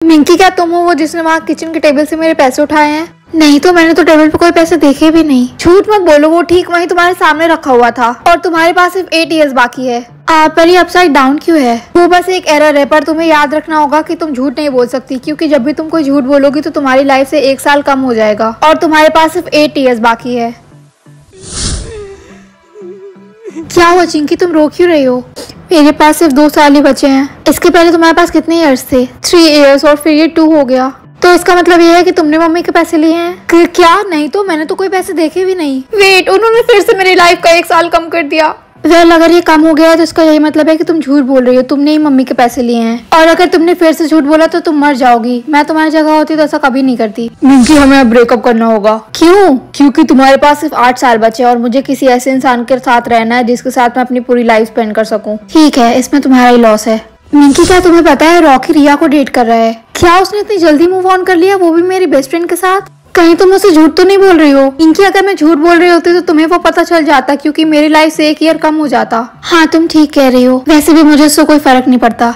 मिंकी, क्या तुम हो वो जिसने वहाँ किचन के टेबल से मेरे पैसे उठाए हैं? नहीं तो मैंने तो टेबल पे कोई पैसे देखे भी नहीं। झूठ मत बोलो, वो ठीक वहीं तुम्हारे सामने रखा हुआ था और तुम्हारे पास सिर्फ 8 ईयर्स बाकी है। पर ये अपसाइड डाउन क्यों है? वो बस एक एरर है, पर तुम्हें याद रखना होगा कि तुम झूठ नहीं बोल सकती, क्योंकि जब भी तुम कोई झूठ बोलोगी तो तुम्हारी लाइफ से 1 साल कम हो जाएगा और तुम्हारे पास सिर्फ 8 ईयर्स बाकी है। क्या हुआ चिंकी, तुम रो क्यों रही हो? मेरे पास सिर्फ 2 साल ही बचे हैं। इसके पहले तुम्हारे पास कितने ईयर्स थे? 3 ईयर्स और फिर ये 2 हो गया। तो इसका मतलब ये है कि तुमने मम्मी के पैसे लिए हैं? क्या? नहीं तो मैंने तो कोई पैसे देखे भी नहीं। वेट, उन्होंने फिर से मेरी लाइफ का 1 साल कम कर दिया। वेल, अगर ये कम हो गया है तो इसका यही मतलब है कि तुम झूठ बोल रही हो, तुमने ही मम्मी के पैसे लिए हैं। और अगर तुमने फिर से झूठ बोला तो तुम मर जाओगी। मैं तुम्हारी जगह होती तो ऐसा कभी नहीं करती। मिंकी, हमें अब ब्रेकअप करना होगा। क्यों? क्योंकि तुम्हारे पास सिर्फ 8 साल बचे और मुझे किसी ऐसे इंसान के साथ रहना है जिसके साथ मैं अपनी पूरी लाइफ स्पेंड कर सकूं। ठीक है, इसमें तुम्हारा ही लॉस है। मिंकी, क्या तुम्हें पता है रॉकी रिया को डेट कर रहा है? क्या उसने इतनी जल्दी मूव ऑन कर लिया, वो भी मेरी बेस्ट फ्रेंड के साथ? कहीं तुम मुझसे झूठ तो नहीं बोल रही हो? इनकी अगर मैं झूठ बोल रही होती तो तुम्हें वो पता चल जाता, क्योंकि मेरी लाइफ से 1 ईयर कम हो जाता। हाँ, तुम ठीक कह रही हो। वैसे भी मुझे इससे कोई फर्क नहीं पड़ता।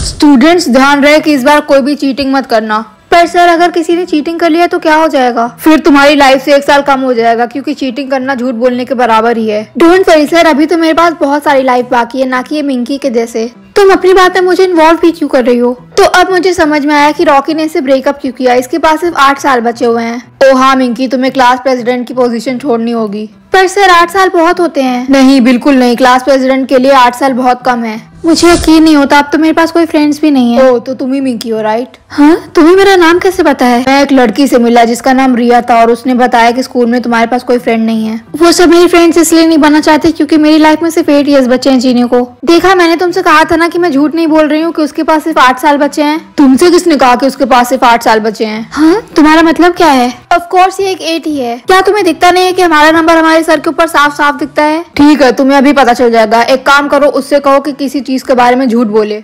स्टूडेंट्स, ध्यान रहे कि इस बार कोई भी चीटिंग मत करना। पर सर, अगर किसी ने चीटिंग कर लिया तो क्या हो जाएगा? फिर तुम्हारी लाइफ से 1 साल कम हो जाएगा, क्योंकि चीटिंग करना झूठ बोलने के बराबर ही है। डोंट वरी सर, अभी तो मेरे पास बहुत सारी लाइफ बाकी है, ना कि ये मिंकी के जैसे। तुम अपनी बात में मुझे इन्वॉल्व भी क्यों कर रही हो? तो अब मुझे समझ में आया कि रॉकी ने इससे ब्रेकअप क्यों किया। इसके पास सिर्फ 8 साल बचे हुए हैं। ओ हाँ मिंकी, तुम्हें क्लास प्रेसिडेंट की पोजीशन छोड़नी होगी। पर सर, 8 साल बहुत होते हैं। नहीं, बिल्कुल नहीं। क्लास प्रेसिडेंट के लिए 8 साल बहुत कम है। मुझे यकीन नहीं होता, अब तो मेरे पास कोई फ्रेंड्स भी नहीं है। ओ, तो तुम ही मिंकी हो, राइट? हाँ, तुम्हें मेरा नाम कैसे पता है? मैं एक लड़की से मिला जिसका नाम रिया था और उसने बताया कि स्कूल में तुम्हारे पास कोई फ्रेंड नहीं है। वो सब मेरी फ्रेंड्स इसलिए नहीं बनना चाहती क्योंकि मेरी लाइफ में सिर्फ 8 ईयर्स बचे हैं जीने को। देखा, मैंने तुमसे कहा था ना कि मैं झूठ नहीं बोल रही हूँ कि उसके पास सिर्फ 8 साल बचे हैं। तुमसे किसने कहा कि उसके पास सिर्फ 8 साल बचे हैं? हाँ, तुम्हारा मतलब क्या है? ऑफ कोर्स ये एक 8 ही है। क्या तुम्हें दिखता नहीं है कि हमारा नंबर हमारे सर के ऊपर साफ साफ दिखता है? ठीक है, तुम्हें अभी पता चल जाएगा। एक काम करो, उससे कहो कि किसी चीज के बारे में झूठ बोले।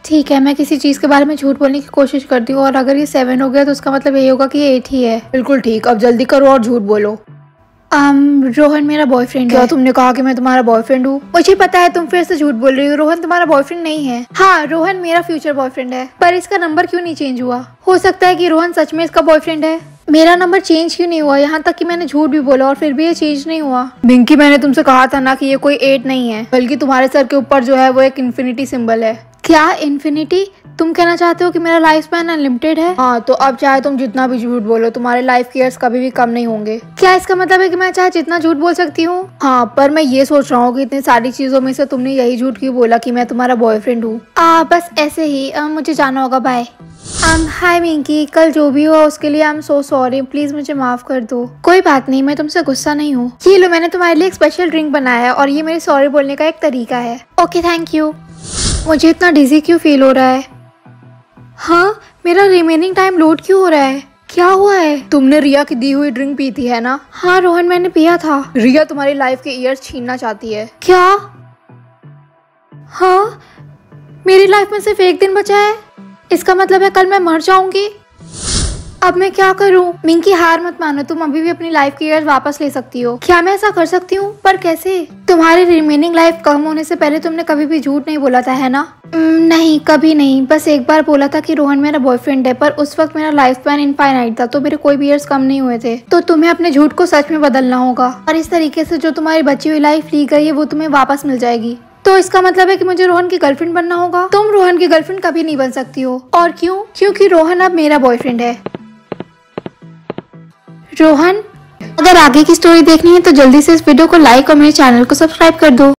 ठीक है, मैं किसी चीज के बारे में झूठ बोलने की कोशिश करती हूँ और अगर ये 7 हो गया तो उसका मतलब यही होगा कि ये 8 ही है। बिल्कुल ठीक, अब जल्दी करो और झूठ बोलो। रोहन मेरा बॉयफ्रेंड है। क्या तुमने कहा कि मैं तुम्हारा बॉयफ्रेंड हूँ? मुझे पता है, तुम फिर से झूठ बोल रही हो। रोहन तुम्हारा बॉयफ्रेंड नहीं है। हाँ, रोहन मेरा फ्यूचर बॉयफ्रेंड है, पर इसका नंबर क्यों नहीं चेंज हुआ? हो सकता है कि रोहन सच में इसका बॉयफ्रेंड है। मेरा नंबर चेंज क्यों नहीं हुआ? यहाँ तक कि मैंने झूठ भी बोला और फिर भी ये चेंज नहीं हुआ। मिंकी, मैंने तुमसे कहा था ना कि ये कोई 8 नहीं है, बल्कि तुम्हारे सर के ऊपर जो है वो एक इन्फिनिटी सिंबल है। क्या इन्फिनिटी? तुम कहना चाहते हो कि मेरा लाइफ स्पैन अनलिमिटेड है? हाँ, तो अब चाहे तुम जितना भी झूठ बोलो, तुम्हारे लाइफ के ईयर्स कभी भी कम नहीं होंगे। क्या इसका मतलब है कि मैं चाहे जितना झूठ बोल सकती हूँ? हाँ, पर मैं ये सोच रहा हूँ कि इतनी सारी चीजों में से तुमने यही झूठ क्यों बोला कि मैं तुम्हारा बॉयफ्रेंड हूँ? बस ऐसे ही। मुझे जाना होगा, बाय। हाय मिंकी, कल जो भी हुआ उसके लिए I am so sorry. Please मुझे माफ कर दो। कोई बात नहीं, मैं तुमसे गुस्सा नहीं हूँ। ये लो, मैंने तुम्हारे लिए एक स्पेशल ड्रिंक बनाया है और ये मेरे सॉरी बोलने का एक तरीका है। Okay, thank you. मुझे इतना डिजी क्यों फील हो रहा है? हाँ, मेरा रिमेनिंग टाइम लोड क्यों हो रहा है? क्या हुआ है? तुमने रिया की दी हुई ड्रिंक पी थी है ना? हाँ रोहन, मैंने पिया था। रिया तुम्हारी लाइफ के ईयर्स छीनना चाहती है। क्या? हाँ, मेरी लाइफ में सिर्फ 1 दिन बचा है। इसका मतलब है कल मैं मर जाऊंगी। अब मैं क्या करूं? मिंकी, हार मत मानो, तुम अभी भी अपनी लाइफ के ईयर्स वापस ले सकती हो। क्या मैं ऐसा कर सकती हूँ? पर कैसे? तुम्हारी रिमेनिंग लाइफ कम होने से पहले तुमने कभी भी झूठ नहीं बोला था, है ना? नहीं, कभी नहीं। बस एक बार बोला था कि रोहन मेरा बॉयफ्रेंड है, पर उस वक्त मेरा लाइफ स्पैन इनफाइनाइट था, तो मेरे कोई भी ईयर्स कम नहीं हुए थे। तो तुम्हें अपने झूठ को सच में बदलना होगा और इस तरीके से जो तुम्हारी बची हुई लाइफ ली गई है वो तुम्हें वापस मिल जाएगी। तो इसका मतलब है कि मुझे रोहन की गर्लफ्रेंड बनना होगा। तुम रोहन की गर्लफ्रेंड कभी नहीं बन सकती हो। और क्यों? क्योंकि रोहन अब मेरा बॉयफ्रेंड है। रोहन, अगर आगे की स्टोरी देखनी है तो जल्दी से इस वीडियो को लाइक और मेरे चैनल को सब्सक्राइब कर दो।